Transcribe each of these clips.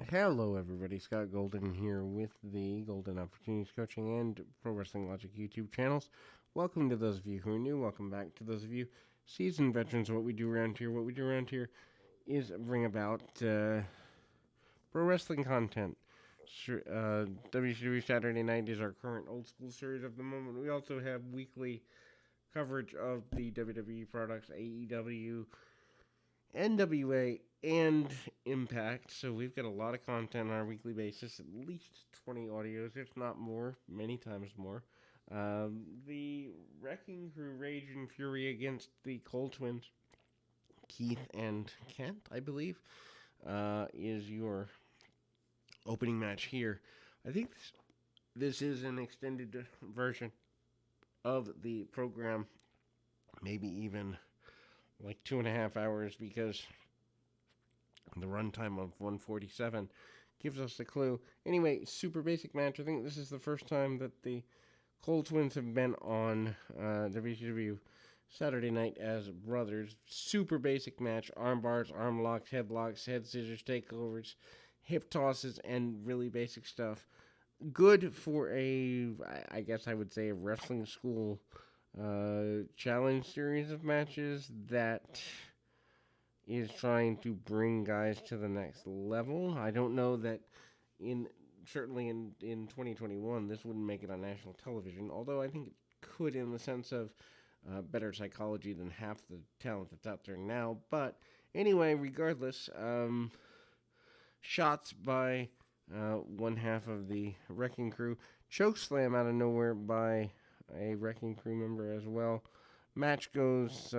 Hello, everybody. Scott Golden here with the Golden Opportunities Coaching and Pro Wrestling Logic YouTube channels. Welcome to those of you who are new. Welcome back to those of you seasoned veterans of what we do around here. What we do around here is bring about pro wrestling content. WCW Saturday Night is our current old school series of the moment. We also have weekly coverage of the WWE products, AEW, NWA, and Impact. So we've got a lot of content on our weekly basis, at least 20 audios, if not more, many times more. The Wrecking Crew Rage and Fury against the Cole Twins, Keith and Kent, I believe, is your opening match here. I think this is an extended version of the program, maybe even like 2.5 hours, because the runtime of 147 gives us a clue. Anyway, super basic match. I think this is the first time that the Cole Twins have been on WCW Saturday Night as brothers. Super basic match. Arm bars, arm locks, headlocks, head scissors, takeovers, hip tosses, and really basic stuff. Good for I guess I would say, a wrestling school challenge series of matches that is trying to bring guys to the next level. I don't know that certainly in 2021 this wouldn't make it on national television, although I think it could, in the sense of better psychology than half the talent that's out there now. But anyway, regardless, shots by one half of the Wrecking Crew, chokeslam out of nowhere by a Wrecking Crew member as well. Match goes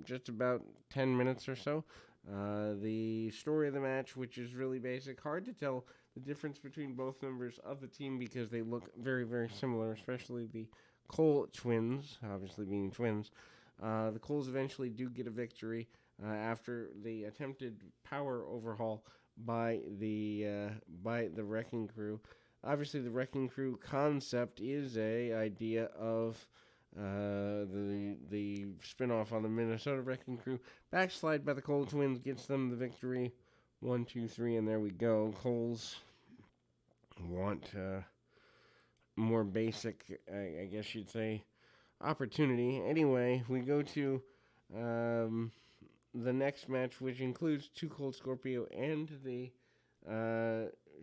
just about 10 minutes or so. The story of the match, which is really basic, hard to tell the difference between both members of the team because they look very, very similar, especially the Cole twins, obviously being twins. The Coles eventually do get a victory after the attempted power overhaul by the Wrecking Crew. Obviously, the Wrecking Crew concept is a idea of the spinoff on the Minnesota Wrecking Crew. Backslide by the Cole Twins gets them the victory. 1, 2, 3, and there we go. Coles want more basic, I guess you'd say, opportunity. Anyway, we go to the next match, which includes Too Cold Scorpio and the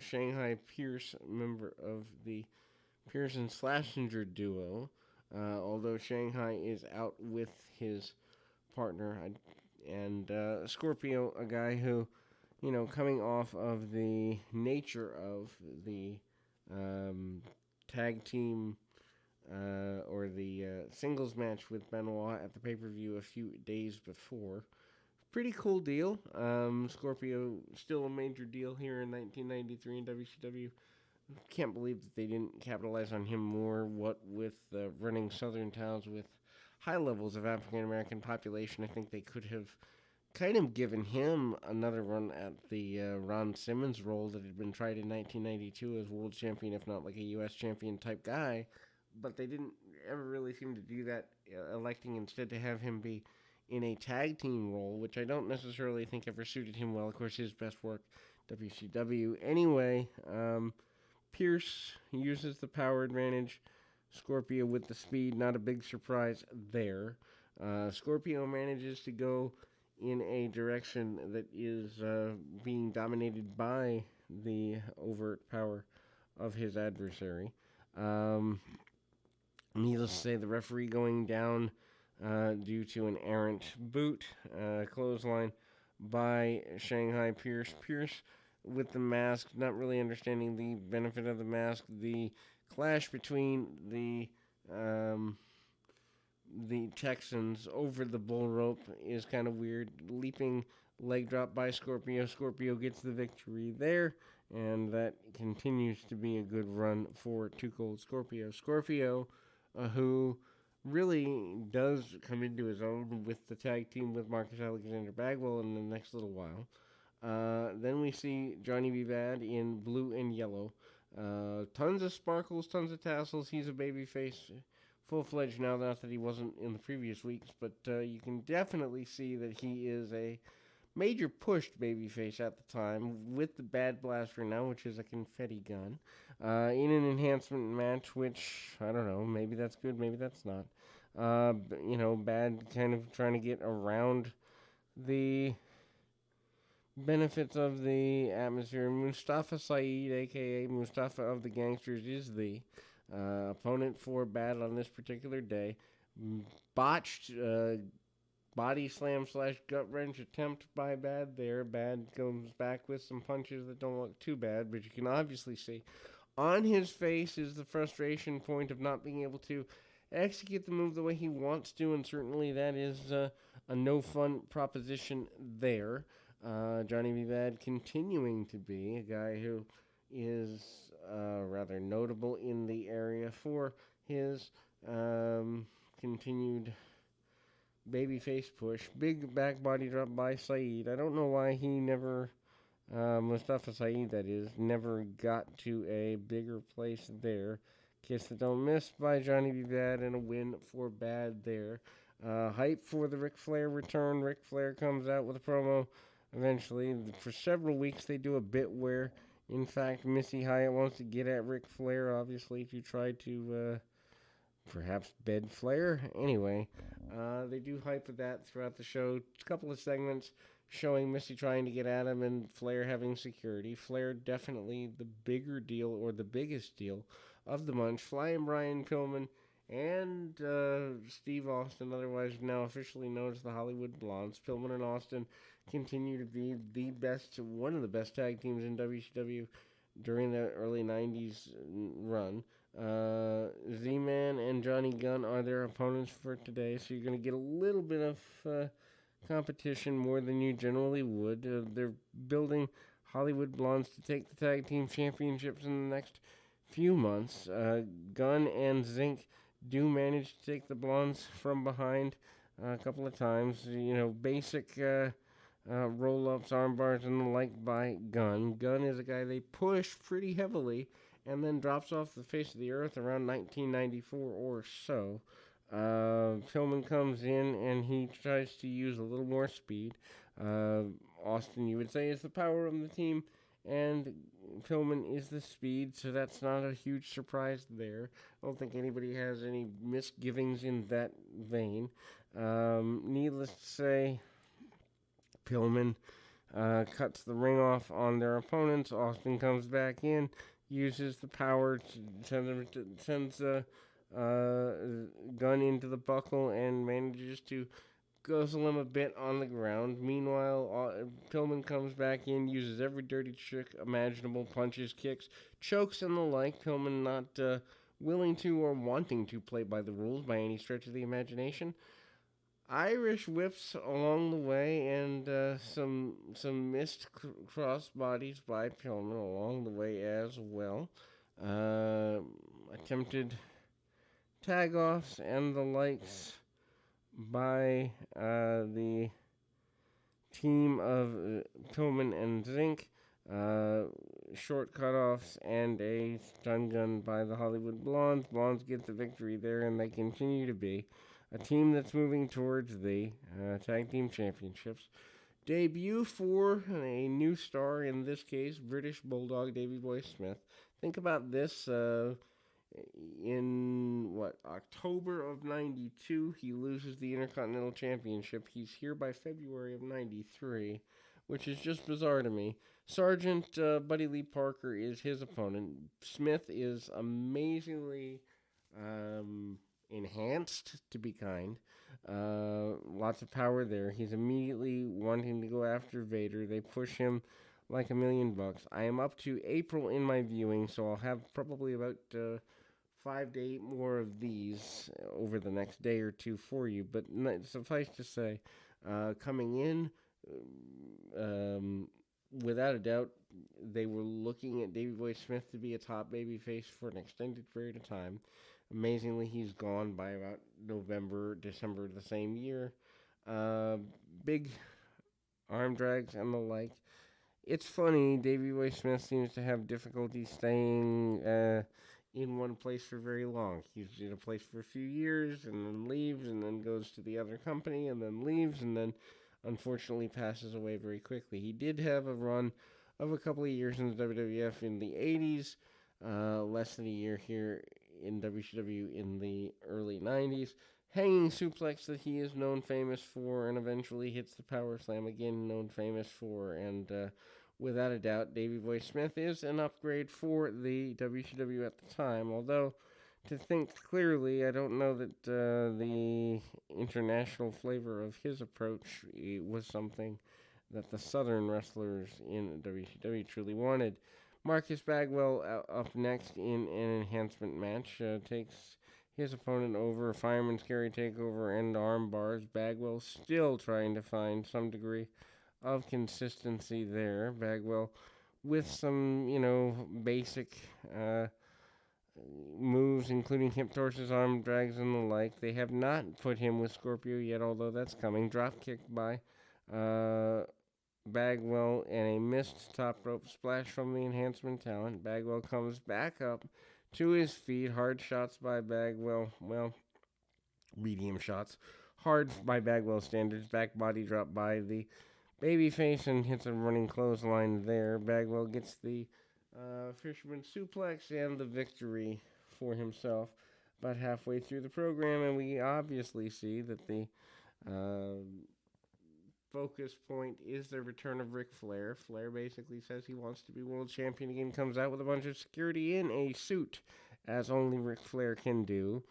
Shanghai Pierce, member of the Pierce and Slashinger duo. Although Shanghai is out with his partner, and Scorpio, a guy who, coming off of the nature of the tag team or the singles match with Benoit at the pay-per-view a few days before. Pretty cool deal. Scorpio still a major deal here in 1993 in WCW. Can't believe that they didn't capitalize on him more. What with running southern towns with high levels of African American population, I think they could have kind of given him another run at the Ron Simmons role that had been tried in 1992 as world champion, if not like a U.S. champion type guy. But they didn't ever really seem to do that, electing instead to have him be in a tag team role, which I don't necessarily think ever suited him well. Of course, his best work, WCW. Anyway, Pierce uses the power advantage. Scorpio with the speed, not a big surprise there. Scorpio manages to go in a direction that is being dominated by the overt power of his adversary. Needless to say, the referee going down due to an errant boot, clothesline by Shanghai Pierce. Pierce with the mask, not really understanding the benefit of the mask. The clash between the Texans over the bull rope is kind of weird. Leaping leg drop by Scorpio. Scorpio gets the victory there, and that continues to be a good run for Too Cold Scorpio. Scorpio, who really does come into his own with the tag team with Marcus Alexander Bagwell in the next little while. Then we see Johnny B. Bad in blue and yellow. Tons of sparkles, tons of tassels. He's a babyface, full-fledged now, not that he wasn't in the previous weeks, but you can definitely see that he is a major pushed babyface at the time with the Bad Blaster now, which is a confetti gun, in an enhancement match, which, I don't know, maybe that's good, maybe that's not. Bad kind of trying to get around the benefits of the atmosphere. Mustafa Saeed, aka Mustafa of the Gangsters, is the opponent for Bad on this particular day. Botched body slam / gut wrench attempt by Bad there. Bad comes back with some punches that don't look too bad, but you can obviously see on his face is the frustration point of not being able to execute the move the way he wants to, and certainly that is a no fun proposition there. Johnny B. Bad continuing to be a guy who is rather notable in the area for his continued babyface push. Big back body drop by Saeed. I don't know why he never, Mustafa Saeed that is, never got to a bigger place there. Kiss that don't miss by Johnny B. Bad and a win for Bad there. Hype for the Ric Flair return. Ric Flair comes out with a promo eventually. For several weeks they do a bit where, in fact, Missy Hyatt wants to get at Ric Flair, obviously, to try to perhaps bed Flair. Anyway, they do hype with that throughout the show. A couple of segments showing Missy trying to get at him and Flair having security. Flair definitely the bigger deal, or the biggest deal of the bunch. Flying Brian Pillman and Steve Austin, otherwise now officially known as the Hollywood Blondes. Pillman and Austin continue to be one of the best tag teams in WCW during the early 90s run. Z-Man and Johnny Gunn are their opponents for today, so you're going to get a little bit of competition more than you generally would. They're building Hollywood Blondes to take the tag team championships in the next few months. Gunn and Zink do manage to take the Blondes from behind a couple of times. Basic roll-ups, arm bars, and the like by Gunn. Gunn is a guy they push pretty heavily and then drops off the face of the earth around 1994 or so. Pillman comes in and he tries to use a little more speed. Austin, you would say, is the power of the team, and Pillman is the speed, so that's not a huge surprise there. I don't think anybody has any misgivings in that vein. Needless to say, Pillman cuts the ring off on their opponents. Austin comes back in, uses the power, sends a gun into the buckle, and manages to guzzle him a bit on the ground. Meanwhile, Pillman comes back in, uses every dirty trick imaginable, punches, kicks, chokes, and the like. Pillman not willing to or wanting to play by the rules by any stretch of the imagination. Irish whips along the way, and some missed cross bodies by Pillman along the way as well. Attempted tag-offs and the likes by the team of Pillman and Zink. Short cutoffs and a stun gun by the Hollywood Blondes. Blondes get the victory there, and they continue to be a team that's moving towards the Tag Team Championships. Debut for a new star, in this case, British Bulldog Davey Boy Smith. Think about this. In October of 92, he loses the Intercontinental Championship. He's here by February of 93, which is just bizarre to me. Sergeant Buddy Lee Parker is his opponent. Smith is amazingly enhanced, to be kind. Lots of power there. He's immediately wanting to go after Vader. They push him like $1,000,000. I am up to April in my viewing, so I'll have probably about 5 to 8 more of these over the next day or two for you. But suffice to say, coming in, without a doubt, they were looking at Davey Boy Smith to be a top babyface for an extended period of time. Amazingly, he's gone by about November, December of the same year. Big arm drags and the like. It's funny, Davey Boy Smith seems to have difficulty staying in one place for very long. He's in a place for a few years and then leaves and then goes to the other company and then leaves and then unfortunately passes away very quickly. He did have a run of a couple of years in the WWF in the 80s, less than a year here in WCW in the early 90s. Hanging suplex that he is known famous for, and eventually hits the power slam again, known famous for, and without a doubt, Davey Boy Smith is an upgrade for the WCW at the time, although to think clearly, I don't know that the international flavor of his approach was something that the Southern wrestlers in WCW truly wanted. Marcus Bagwell up next in an enhancement match takes his opponent over, a fireman's carry takeover and arm bars. Bagwell still trying to find some degree of consistency there. Bagwell with some, basic moves, including hip torches, arm drags, and the like. They have not put him with Scorpio yet, although that's coming. Drop kick by Bagwell and a missed top rope splash from the enhancement talent. Bagwell comes back up to his feet. Hard shots by Bagwell. Well, medium shots. Hard by Bagwell standards. Back body drop by the babyface and hits a running clothesline there. Bagwell gets the fisherman suplex and the victory for himself about halfway through the program, and we obviously see that the focus point is the return of Ric Flair. Flair basically says he wants to be world champion again, comes out with a bunch of security in a suit, as only Ric Flair can do.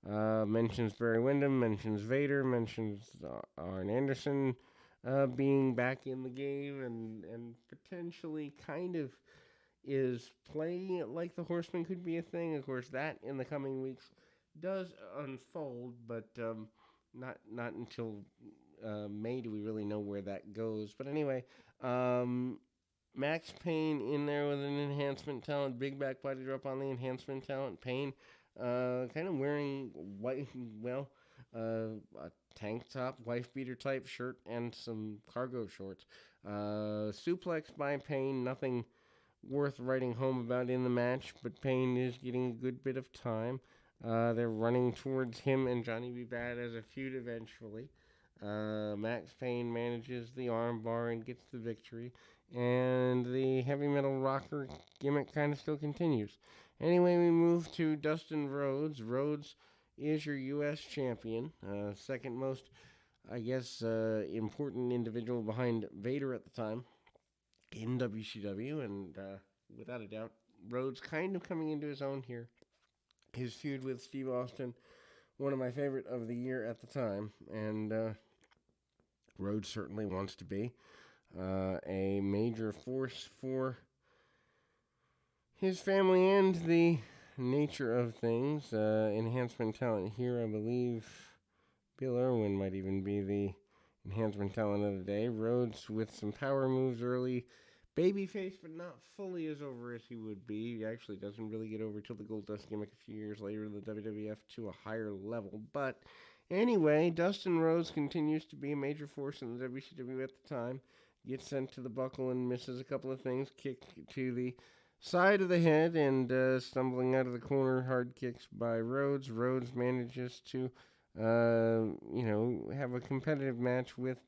Mentions Barry Windham, mentions Vader, mentions Arn Anderson being back in the game, and potentially kind of is playing it like the Horseman could be a thing. Of course, that in the coming weeks does unfold, but not until May do we really know where that goes. But anyway, Max Payne in there with an enhancement talent, big back body drop on the enhancement talent. Payne kind of wearing a tank top, wife beater type shirt, and some cargo shorts. Suplex by Payne, nothing worth writing home about in the match, but Payne is getting a good bit of time. They're running towards him and Johnny B. Bad as a feud eventually. Max Payne manages the armbar and gets the victory, and the heavy metal rocker gimmick kind of still continues. Anyway, we move to Dustin Rhodes. Rhodes is your U.S. champion, second most, important individual behind Vader at the time in WCW, and without a doubt, Rhodes kind of coming into his own here. His feud with Steve Austin, one of my favorite of the year at the time, and Rhodes certainly wants to be a major force for his family and the nature of things. Enhancement talent here, I believe Bill Irwin might even be the enhancement talent of the day. Rhodes with some power moves early. Babyface, but not fully as over as he would be. He actually doesn't really get over till the Goldust gimmick a few years later in the WWF to a higher level. But anyway, Dustin Rhodes continues to be a major force in the WCW at the time. Gets sent to the buckle and misses a couple of things. Kick to the side of the head and stumbling out of the corner. Hard kicks by Rhodes. Rhodes manages to, have a competitive match with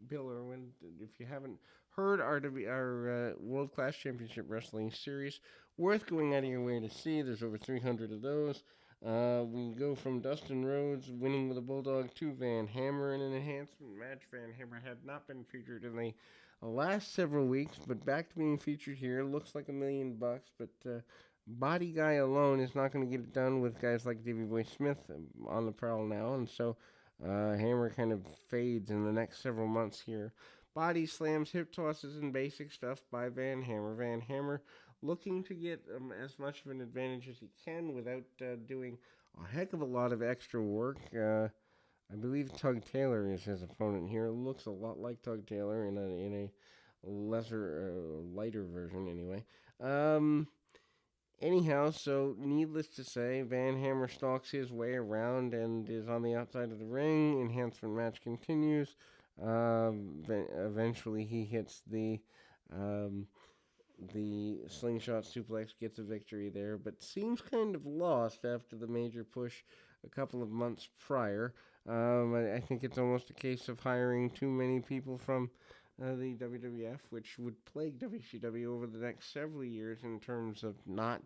Bill Irwin. If you haven't heard our World Class Championship Wrestling series, worth going out of your way to see. There's over 300 of those. We go from Dustin Rhodes winning with a Bulldog to Van Hammer in an enhancement match. Van Hammer had not been featured in the last several weeks, but back to being featured here. Looks like $1 million, but Body Guy alone is not going to get it done with guys like Davey Boy Smith on the prowl now, and so Hammer kind of fades in the next several months here. Body slams, hip tosses, and basic stuff by Van Hammer. Van Hammer looking to get as much of an advantage as he can without doing a heck of a lot of extra work. I believe Tug Taylor is his opponent here. Looks a lot like Tug Taylor in a lesser, lighter version anyway. Anyhow, so needless to say, Van Hammer stalks his way around and is on the outside of the ring. Enhancement match continues. Eventually he hits the slingshot suplex, gets a victory there, but seems kind of lost after the major push a couple of months prior. I think it's almost a case of hiring too many people from the WWF, which would plague WCW over the next several years in terms of not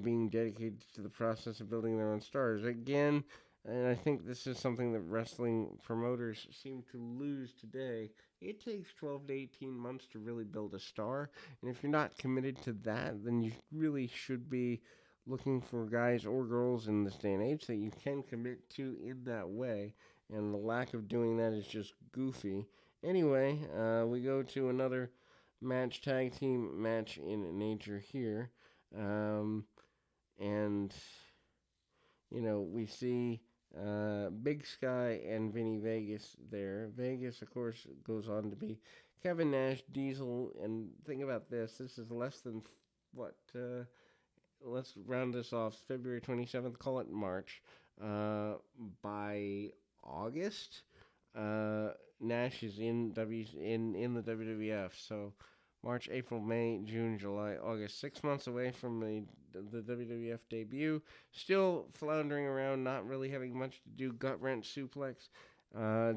being dedicated to the process of building their own stars. Again, and I think this is something that wrestling promoters seem to lose today. It takes 12 to 18 months to really build a star, and if you're not committed to that, then you really should be looking for guys or girls in this day and age that you can commit to in that way, and the lack of doing that is just goofy. Anyway, we go to another tag team match in nature here. Um, and, we see Big Sky and Vinnie Vegas there. Vegas, of course, goes on to be Kevin Nash, Diesel, and think about this. This is less than, let's round this off. February 27th, call it March. By August, Nash is in the WWF. So March, April, May, June, July, August. 6 months away from the WWF debut. Still floundering around, not really having much to do. Gut wrench suplex.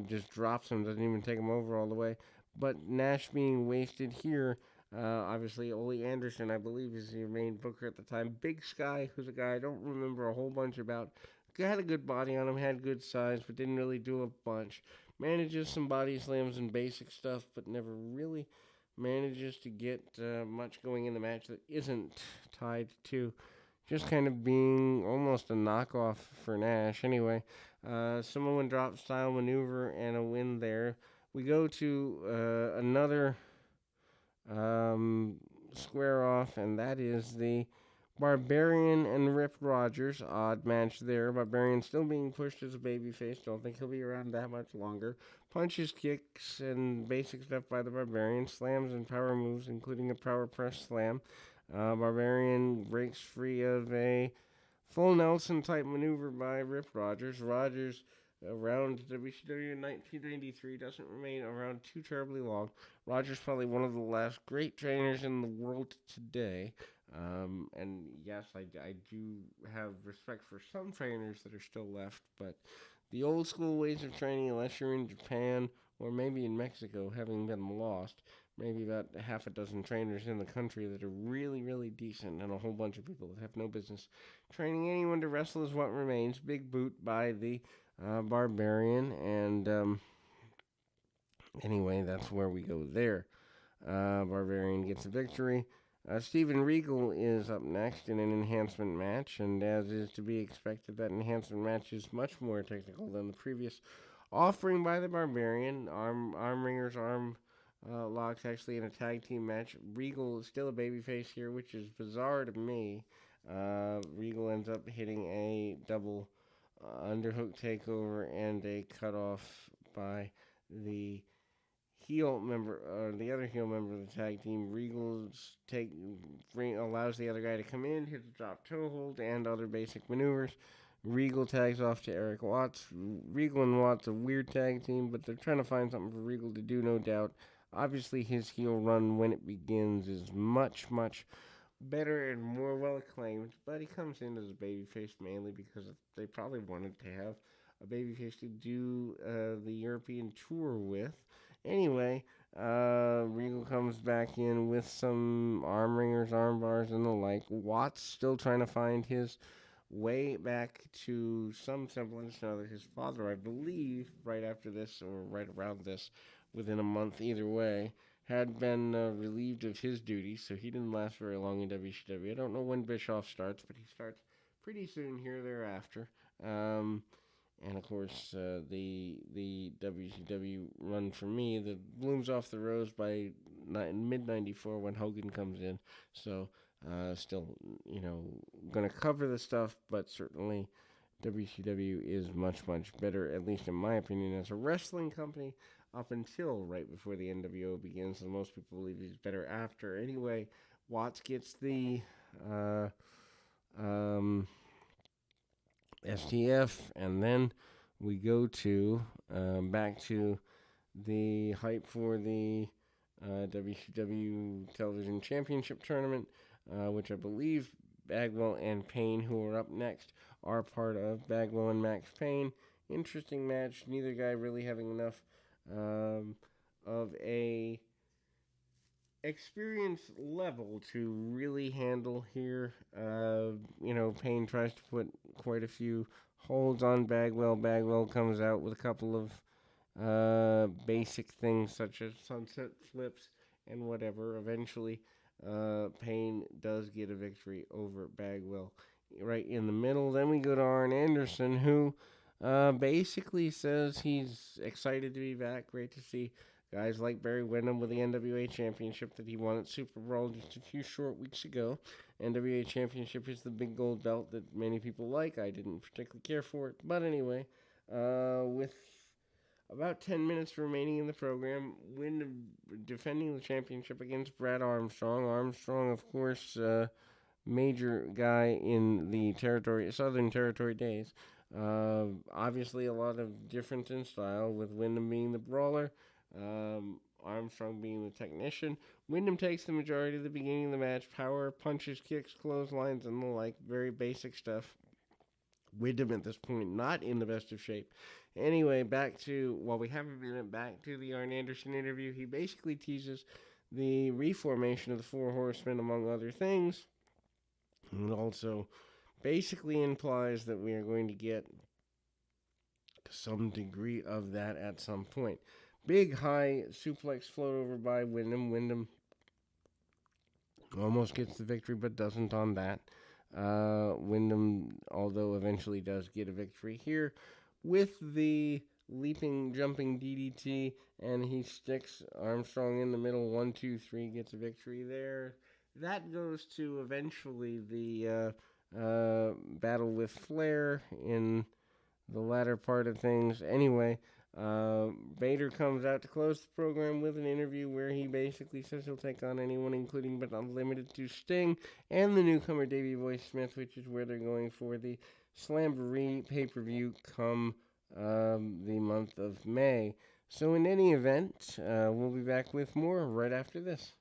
Just drops him, doesn't even take him over all the way. But Nash being wasted here. Obviously, Ole Anderson, I believe, is your main booker at the time. Big Sky, who's a guy I don't remember a whole bunch about. Had a good body on him, had good size, but didn't really do a bunch. Manages some body slams and basic stuff, but never really manages to get much going in the match that isn't tied to just kind of being almost a knockoff for Nash. Anyway, Samoan drop style maneuver and a win there. We go to another square off, and that is the Barbarian and Rip Rogers. Odd match there. Barbarian still being pushed as a babyface. Don't think he'll be around that much longer. Punches, kicks, and basic stuff by the Barbarian. Slams and power moves, including a power press slam. Barbarian breaks free of a full Nelson type maneuver by Rip Rogers. Rogers around WCW in 1993 doesn't remain around too terribly long. Rogers probably one of the last great trainers in the world today. And yes, I do have respect for some trainers that are still left, but the old school ways of training, unless you're in Japan or maybe in Mexico, having been lost, maybe about half a dozen trainers in the country that are really, really decent, and a whole bunch of people that have no business training anyone to wrestle is what remains. Big boot by the Barbarian, and anyway, that's where we go there. Barbarian gets a victory. Steven Regal is up next in an enhancement match, and as is to be expected, that enhancement match is much more technical than the previous offering by the Barbarian. Arm ringers, arm locks, actually in a tag team match. Regal is still a babyface here, which is bizarre to me. Regal ends up hitting a double underhook takeover and a cutoff by the the other heel member of the tag team. Regal's allows the other guy to come in, hit a drop toe hold, and other basic maneuvers. Regal tags off to Eric Watts. Regal and Watts a weird tag team, but they're trying to find something for Regal to do, no doubt. Obviously, his heel run when it begins is much, much better and more well acclaimed, but he comes in as a babyface mainly because they probably wanted to have a babyface to do the European tour with. Anyway, Regal comes back in with some arm ringers, arm bars, and the like. Watts still trying to find his way back to some semblance to his father, I believe, right after this or right around this, within a month either way, had been relieved of his duties, so he didn't last very long in WCW. I don't know when Bischoff starts, but he starts pretty soon here thereafter. And of course, the WCW run for me that blooms off the rose by mid '94 when Hogan comes in. So still, going to cover the stuff, but certainly WCW is much, much better, at least in my opinion, as a wrestling company up until right before the NWO begins. And most people believe he's better after. Anyway, Watts gets the STF, and then we go to back to the hype for the WCW Television Championship Tournament, which I believe Bagwell and Payne, who are up next, are part of. Bagwell and Max Payne interesting match. Neither guy really having enough of a experience level to really handle here. Payne tries to put quite a few holds on Bagwell. Bagwell comes out with a couple of basic things such as sunset flips and whatever. Eventually, Payne does get a victory over Bagwell right in the middle. Then we go to Arn Anderson, who basically says he's excited to be back. Great to see guys like Barry Windham with the NWA Championship that he won at Super Bowl just a few short weeks ago. NWA Championship is the big gold belt that many people like. I didn't particularly care for it. But anyway, with about 10 minutes remaining in the program, Windham defending the championship against Brad Armstrong. Armstrong, of course, major guy in the Southern Territory days. Obviously, a lot of difference in style, with Windham being the brawler, Armstrong being the technician. Windham takes the majority of the beginning of the match. Power, punches, kicks, clotheslines, and the like. Very basic stuff. Windham at this point not in the best of shape. Anyway, while we have a minute, back to the Arn Anderson interview. He basically teases the reformation of the Four Horsemen, among other things. And also basically implies that we are going to get some degree of that at some point. Big high suplex float over by Windham. Windham almost gets the victory, but doesn't on that. Windham, although eventually does get a victory here with the leaping, jumping DDT, and he sticks Armstrong in the middle. 1, 2, 3, gets a victory there. That goes to eventually the battle with Flair in the latter part of things. Anyway, Bader comes out to close the program with an interview where he basically says he'll take on anyone, including but not limited to Sting and the newcomer Davey Boy Smith, which is where they're going for the Slamboree pay-per-view come the month of May. So in any event, we'll be back with more right after this.